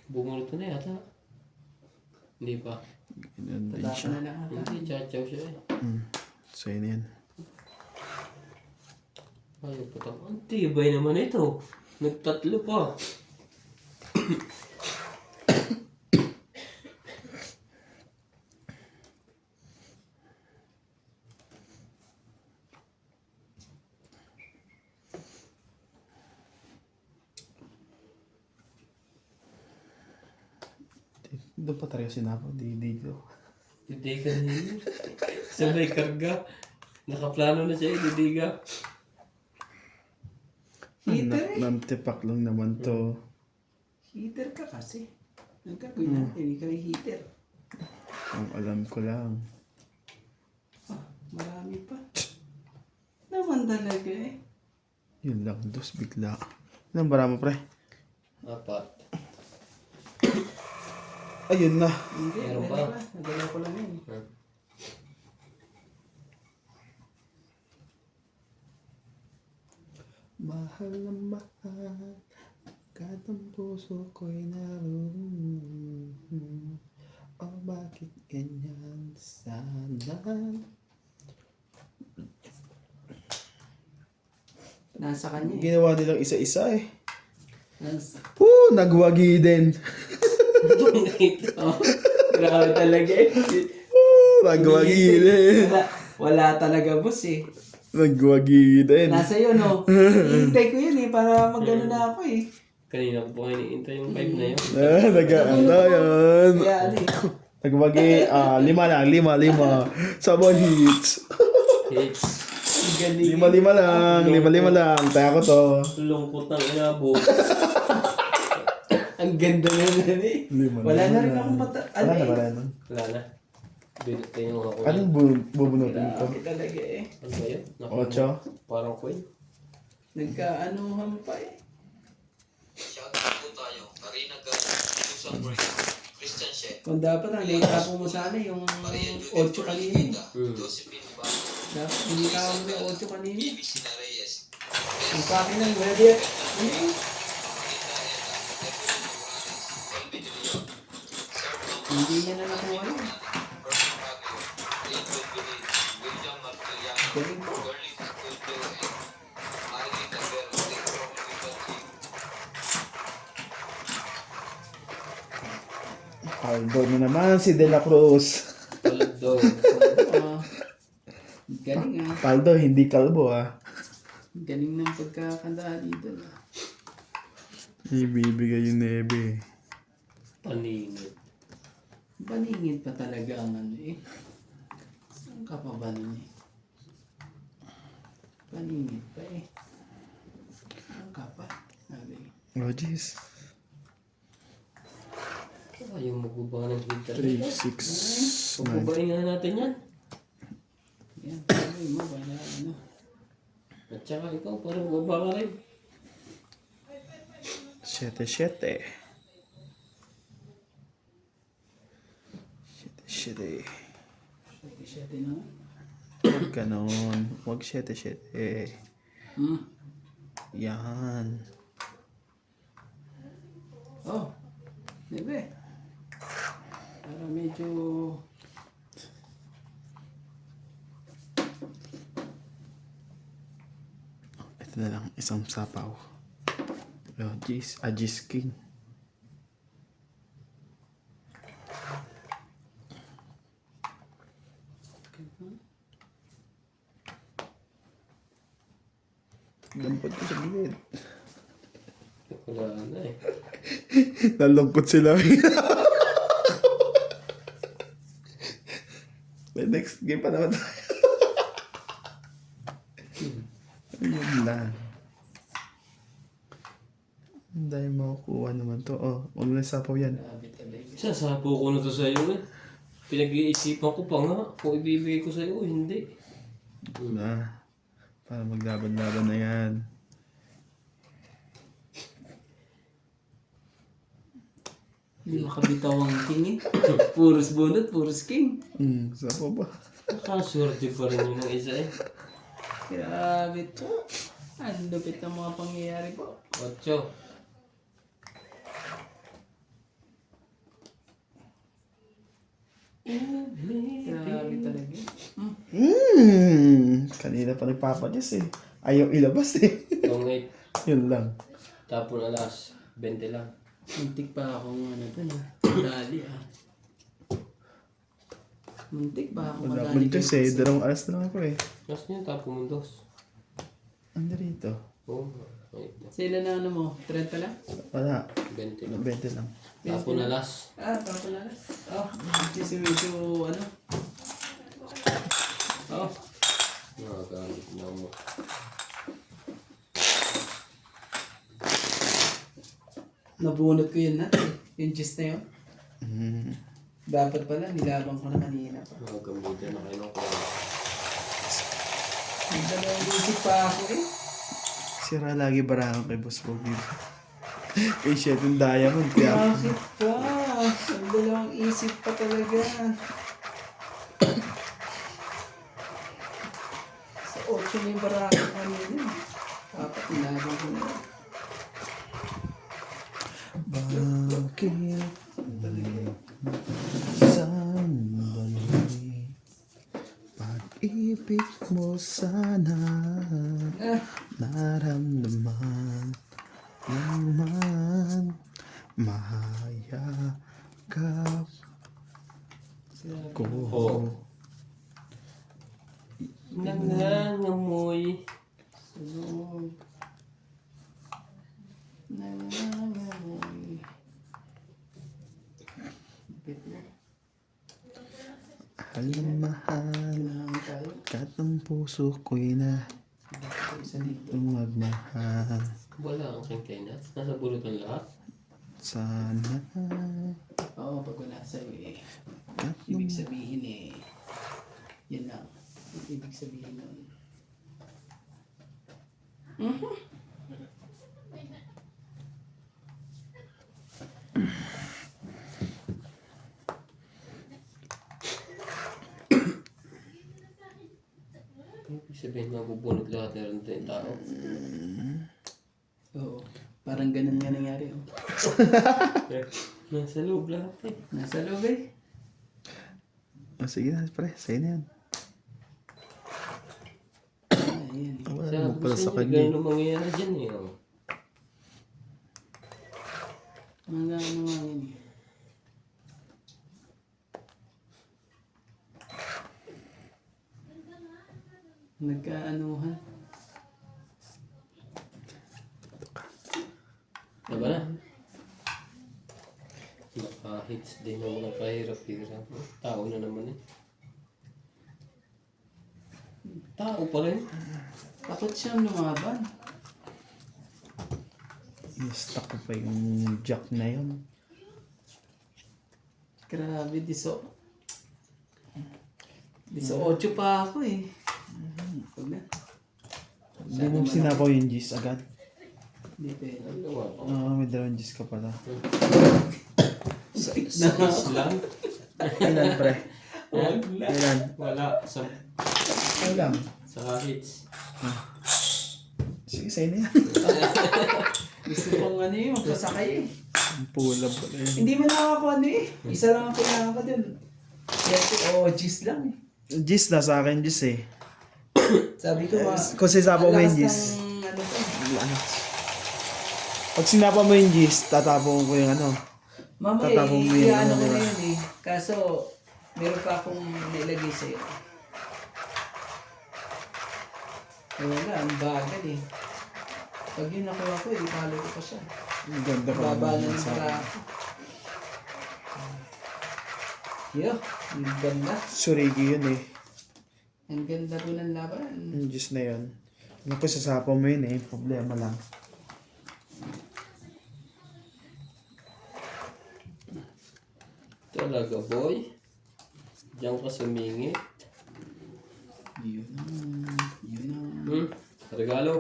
Bumulot na yata. Hindi pa. Ganyan din Tatapa siya. na lang ata. Hindi, chachaw siya eh. So yun yan. Ayaw pa tama. Ang tibay naman ito. Nagtatlo pa. Doon pa tayo sinapo. Di dito. Didiga na yun. Sabay karga. Nakaplano na siya eh, didiga. Heater eh. Nantipak lang naman to. Heater ka kasi. Nagkaguyan. Hindi ka may heater. Ang alam ko lang. Ah, marami pa. Naman talaga eh. Yun lang. Dos bigla. Ilang bara mo pre? Apat. Ayun na. Hindi, Meron meron pa? pa. Nagalaw ko lang yun. Mahal na mahal. Kahit ang puso ko'y naroon. Oh, bakit ganyan sana? Nasa kanya eh. Ginawa nilang isa-isa eh. Nasa. Nagwagi din. Oh, grabe talaga eh. Nagwagi din. Wala talaga boss eh. Nagwagi din. Nasa yun oh. Hihintay ko yun eh para magano na ako eh. Kanina ko pa hinihintay yung 5 na yun. Nag-aanda yan. Kaya ano eh. Nagwagi, 5 lang. 5. Sabon hits. Hits. Galing. 5 lang. Kaya ko to. Lungkot ng inabo. Ang ganda na nun eh. Wala na rin akong mata. Ano eh. Wala na. Wala na. Binutay yung ako. Anong bubunutin ko? Grabe talaga eh. Ano ba yun? Ocho? Parang queen. Nagkaanuhan pa eh. Shoutout po tayo, Karina Galag, Susan Moreno, Christian Shet, Kung dapat ang late tapo mo sana yung Maria 8 Judith kanina. Corralita, Josephine Bato, Dapat hindi ka mo yung 8 kanina. Bibi Sina Reyes, Ang sa akin ng ready. Marinda Eda, Evelyn Morales, Elvin De Leon, Sir Tom, Hindi niya na nakuha yun. Bernie Baguio, Angel Billy, William Martiliano, Galing po. Curly Studio, and Marilyn Tavero. Thank you for always watching. Aldo na naman si De La Cruz. Paldo. Ah, galing ah. Paldo, hindi kalbo ah. Galing ng pagkakanda dito. Ibibigay yung nebe. Paningit. Paningin pa talaga ang ano eh. Saan ka pa ba nun eh? Paningin pa eh. Saan ka pa? Sabi. Oh, jeez. Ayaw magbaba ng heater. 3, 6, 9. Magbabain nga natin yan. Yan, sabi mo ba na ano? At saka ikaw, parang baba ka rin. 7, 7. Shit eh. Siya din na. Huwag ganon. Huwag shit eh. Yan. Oh. Bebe. Para medyo... Ito na lang, isang sapaw. Oh, jeez. Ajis King. Dampot ko sa gilid. Wala na eh. Nalungkot sila. May next game pa naman tayo. Yun lang. Ang dahil makukuha naman to. Oh, huwag na sapaw yan. Grabe talaga. Sasapo ko na to sa'yo eh. Pinag-iisipan ko pa nga kung ibibigay ko sa'yo o hindi. Na. Para maglaban-laban na yan. Hindi makabitaw ang king eh. Puros bunot, puros king. Sapaw ba? Nakaswerte pa rin yung isa eh. Grabe to. Ang lupit ng mga pangyayari po. 8. Grabe talaga. Kanina pa nagpapadis eh. Ayaw ilabas eh. Itong 8. Yun lang. Tapon alas. 20 lang. Muntik pa akong ano dun ah. Madali ah. Muntik pa akong Wala madali. akong Diyos eh. 2 alas na lang ako eh. Mas niya tapon mo 2. Ando rito. Oo. Wait. Sila na ano mo? 30 lang? Wala. 20 lang. 20 lang. Tapon alas. Tapos na. Oh, kasi medyo ano. Oh, Nakagalit na mo. nabunot ko yun na. Yung gist na yun. Mm. Dapat pala, nilabang ko na kanina pa. Nakagamitan na kayo ng kaya. Nagdalawang isip pa ako eh. Sira lagi barahan kay Boss Bobby. Kay Shet yung diamond. Kaya Bakit pa? Nagdalawang isip pa talaga. Sa 8 na yung barako kanina. Dapat nilabang ko na. bakit sandali pag-ibig mo sana naramdaman naman mahayagap ko. Oo. Nangangamoy. Sunog. Nangangamoy. Bit na. Mahal Kailangan tayo. kat ng puso ko'y na Isa dito. magmahal Wala ang kentena. Nasa bulutan lahat. sana Oo, pag wala sa'yo eh. kat Ibig sabihin eh. Yan lang. Ibig sabihin nun. Ibig sabihin mabubunot lahat na rin tayong tao. Oo. Parang ganun nga nangyari. Oh. Nasa loob lahat eh. Nasa loob eh. sige na pre, sa'yo na yan. Ayan. Wala Sabi mo ko pala sa sa inyo, kanya. ganun ang mangyayari dyan eh. Oh. Mga ano nga yun eh. Nagkaanuhan. Diba na? Nakahits din ang mga kahirap-hirap. Tao na naman eh. Tao pa rin. Takot siyang lumaban. I-stuck ko pa yung jack na yun. Grabe, 18 pa ako eh. Huwag na. Hindi mo sinabaw yung G's agad. Hindi pwede. Ano nga po? May dalawang G's ka pala. Sa lang. Ilan, pre? Wala. Ilan? Wala. Sa Ilan? hits. Sige, sa'yo na yan. Gusto kong ano yun, pasakay eh. Ang pula pala yun. Hindi man ako ano eh. Isa lang ang kailangan ko dun. Gis lang eh. Gis na sa akin, Gis eh. Sabi ko Kasi sapo mo yung lakas Gis. ng ano to. Pag sinapa mo yung Gis, tatapon ko yung ano. Mama Tatapon mo yung ano ano, ko diba? na yun eh. Kaso, meron pa akong nilagay sa'yo. Wala, ang bagal eh. Pag yun nakuha ko, ipalo ko pa siya. Ang ganda pa Baba na naman ng sa akin. barako. Yo, ang ganda. Surigi yun eh. Ang ganda po ng laban. Yung Gis na yun. Naku, sasapa mo yun eh. Problema lang. Talaga, boy. Diyan ka sumingit. Yun ang... Regalo.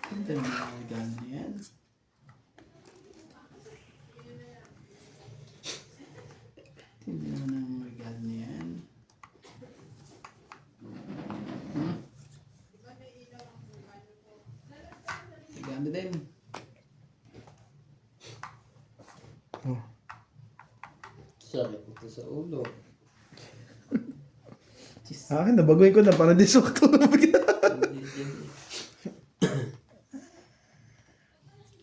Ganda ng mga regalo na yan. Ganda naman ang regalo na yan. Regalo din. Oh. Sakit ito sa ulo. Akin, nabagoy ko na para di sukatulog. Hindi din.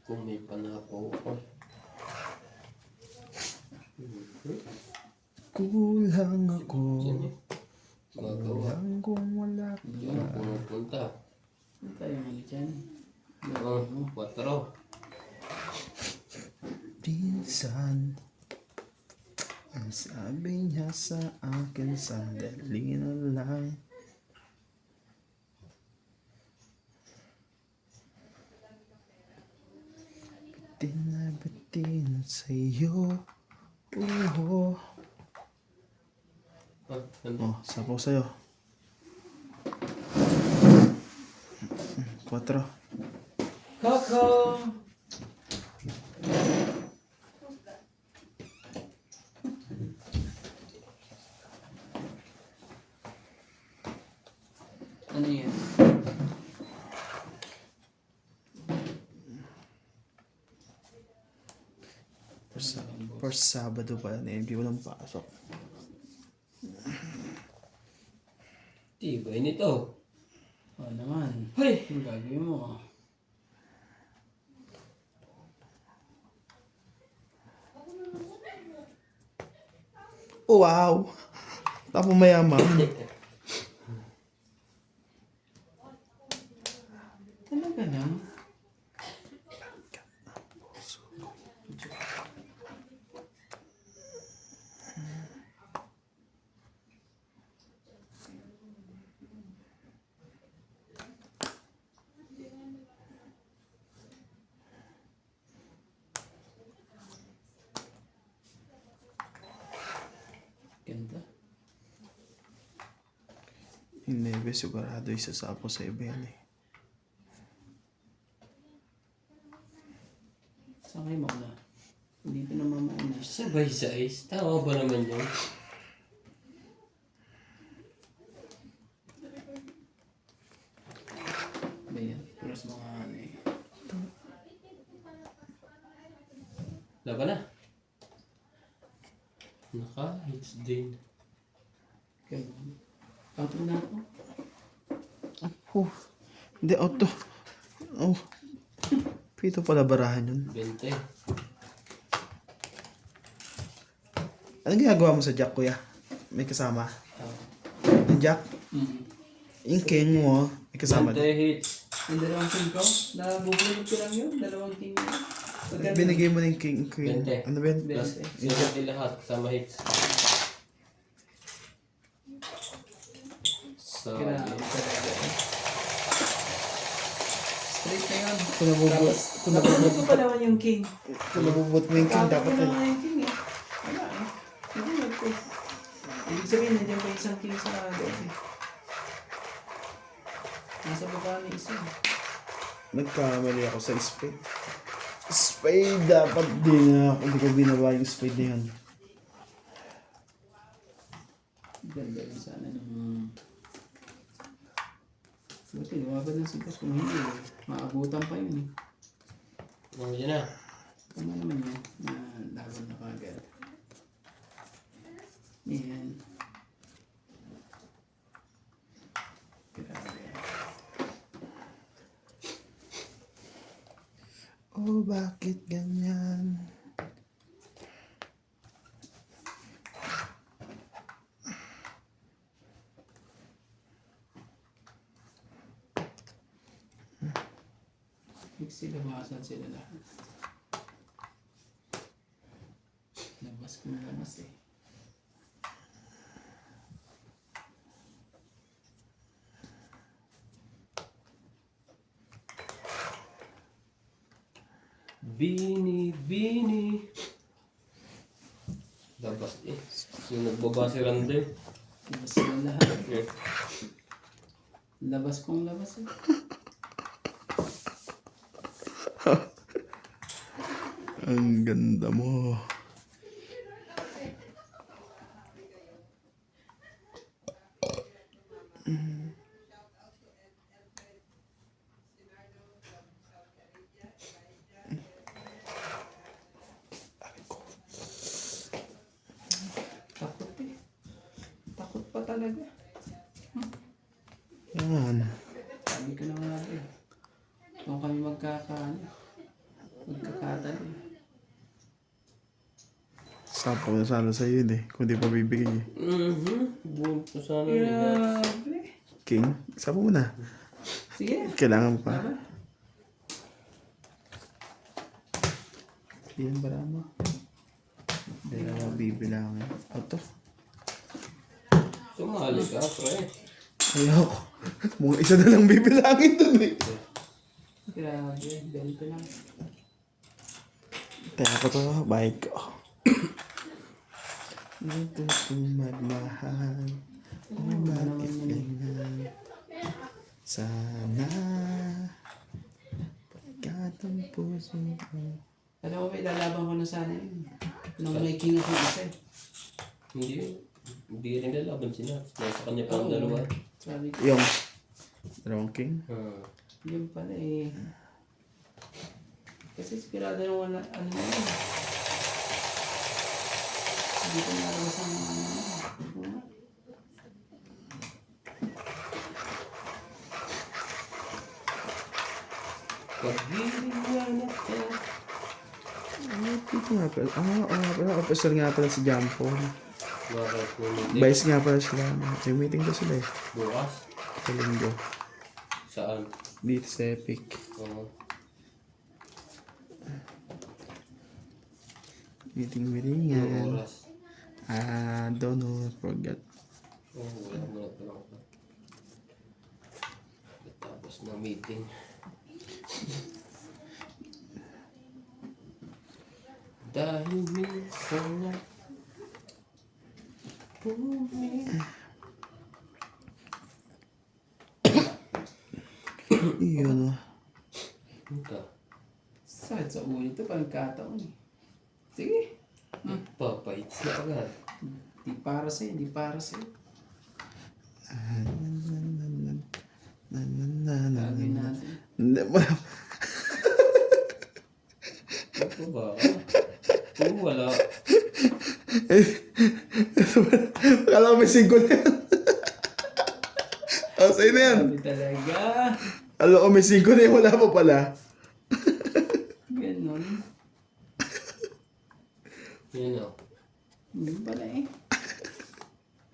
Kung may panapaw ako. Kulang ako. Diyan eh. Magawa. Kulang kung wala ka. Diyan pumupunta. Ano tayo ano dyan? Oh, 4. Pinsan, ang sabi niya sa akin, sandali na lang. Bitin na bitin sa'yo. Ano? Oh, sapo sa'yo. 4. Coco! Ano yan? First Sabado pa na hindi walang pasok. Tibay nito. Oo naman. Hoy! Ang gagawin mo. Oh, wow! Tapo mayaman. Talaga lang? Ganda. Hindi, sigurado isasapo sa iba yan eh. Saan kayo mauna? Hindi ko naman mauna. Sabay sa ice. Tama ba naman yun? Ba yan? Pero sa mga ano eh. Laban na. Naka-hits din. Ganun. Pato na ako. Oh, hindi, auto. Oh, pito pala barahan yun. 20. Anong ginagawa mo sa Jack, kuya? May kasama? Yung Jack? Yung king mo, may kasama 20 din. hits. Yung dalawang king ko, nabubulog ko lang yun. Dalawang king ko. Pagka- Binigay mo na yung king, queen. 20. Ano ba yun? Plus 70 lahat. Kasama hits. So, Straight na yun. Kung nabubot, Napanood ko pa naman yung king. kung nabubot mo yung king, dapat Tapos eh. na yung king eh. Wala eh. Hindi ko. Ibig sabihin, nandiyan pa isang king sa loob eh. Nasa baba ni isa. Nagkamali ako sa spade. Spade, dapat din na. Hindi ko binaba yung spade na yan. Ganda rin sana ng... Buti, lumaban ng sigas. Kung hindi, maabutan pa yun. Ano yun na? Tama naman yan. Na laban na kagad. Yan. Grabe. Oh, bakit ganyan? Nagsilabasan sila lahat. Labas ko na labas eh. Bini. Labas eh. Yung nagbaba si Randy. Labas sila lahat. Yeah. Labas kong labas eh. Ang ganda mo. Takot eh. Takot pa talaga. Yan. Sabi ko na nga eh. Kung kami magkakatalo. Sapo na sana sa yun eh. Kung di pa bibigay eh. Buwan po sana nila. Grabe. King, sapo mo na. Sige. Kailangan pa. Tama. Yan para mo. Hindi na bibilangin. Ito. Sumali ka, pre. Ayoko. Mga isa na lang bibilangin dun eh. Grabe. Ganito lang. Kaya ko to, bayad ko. Natutong magmahal. Kung bakit ganyan. Sana pagkat ang puso ko. Alam ko, ilalaban ko na sana yun. Nung may king ako isa eh. Hindi rin lalaban sila. Nasa kanya pa ang dalawa. Sabi ko, Yung dalawang king. yun pala eh. Kasi inspirado nung wala, ano na yun. Hindi ko nalabas ang ano na yun. Pag-iinganak ka. Dito nga pala. Pala. Officer nga pala si Jampo. Bakit mo meeting? Vice nga pala sila. May meeting daw sila eh. Bukas? Sa linggo. Saan? Dito sa Epic. Oo. Meeting Anong yan. oras? Don't know, forget. Wala mo na pala ako. Tapos na meeting. Dahil minsan na Iyon o. Ito. Sakit sa ulo ito, parang kataon eh. Sige. Papait na agad. Di para sa'yo, di para sa'yo. Lagay natin. Ito ba? Oo, wala. Kala ko may 5 na yan. Sa'yo na yan. Sabi talaga. Alam ko may 5 na yan, wala pa pala. Ganon. Yan o. Hindi pala eh.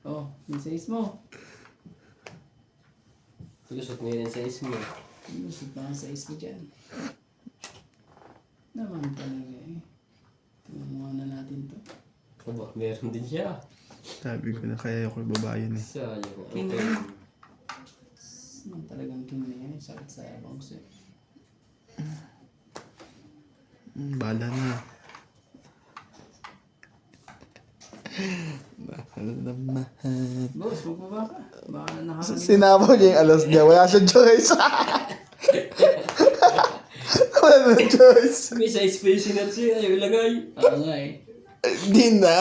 Oh, yung size mo. Lusot mo yun sa ismo. Lusot pa ang size mo dyan. Naman talaga eh. Tinamuha na natin to. Aba, meron din siya. Sabi ko na kaya ako babayan eh. Sayang. King Okay. yan. Naman talagang king na yan. Sakit sa abang sa'yo. Bala na. Mahal na mahal. Boss, magbaba ka. Baka nakakagin. Sinabaw niya yung alas niya. Wala siyang choice. Wala na choice. May size spacing na siya. Ayaw ilagay. Oo nga eh. Di na.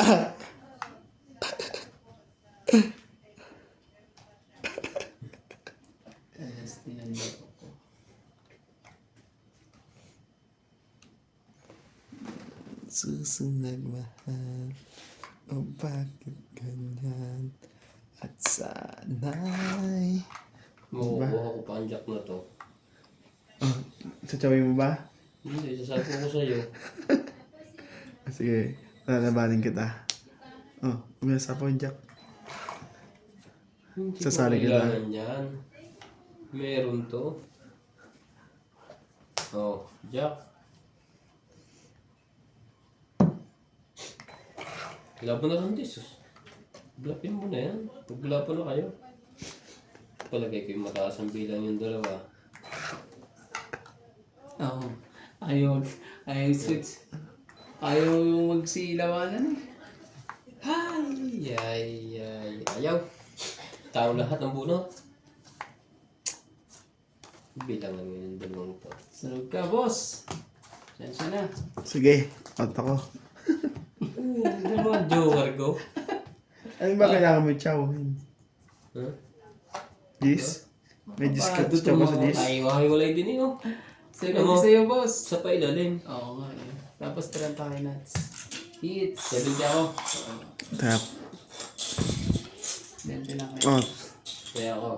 susunod mahal. O bakit ganyan? At sana'y... Makukuha ko pa ang jack na to. Oh, sasabihin mo ba? Hindi, sasabi ko sa'yo. Sige, lalabanin kita. Oh, umisa po yung jack. Hindi Sasali ko kita. kailangan yan. Meron to. Oh, jack. Laban na lang, Jesus. Blapin mo na yan. Magblapan na kayo. Palagay ko yung mataas ang bilang yung dalawa. Oo. Ayaw switch. Ayaw yung magsilawanan eh. Ayaw. Tao lahat ng bunot. Bilangan mo yung dalawang to. Sunod ka, boss. Sensya na. Sige, out ako. Dalawang joker ko. Ano ba kailangan mo, Chow? Huh? Gis? May gis ka to, Chow, sa gis? Ay, mahiwalay din eh, oh. Sunod Ano? sa'yo, boss. Sa pailalim. Oo nga eh. Tapos 30 kay nuts. Hits. Sabi niya ako. Tap. 20 lang kayo. Oh, Kaya ako.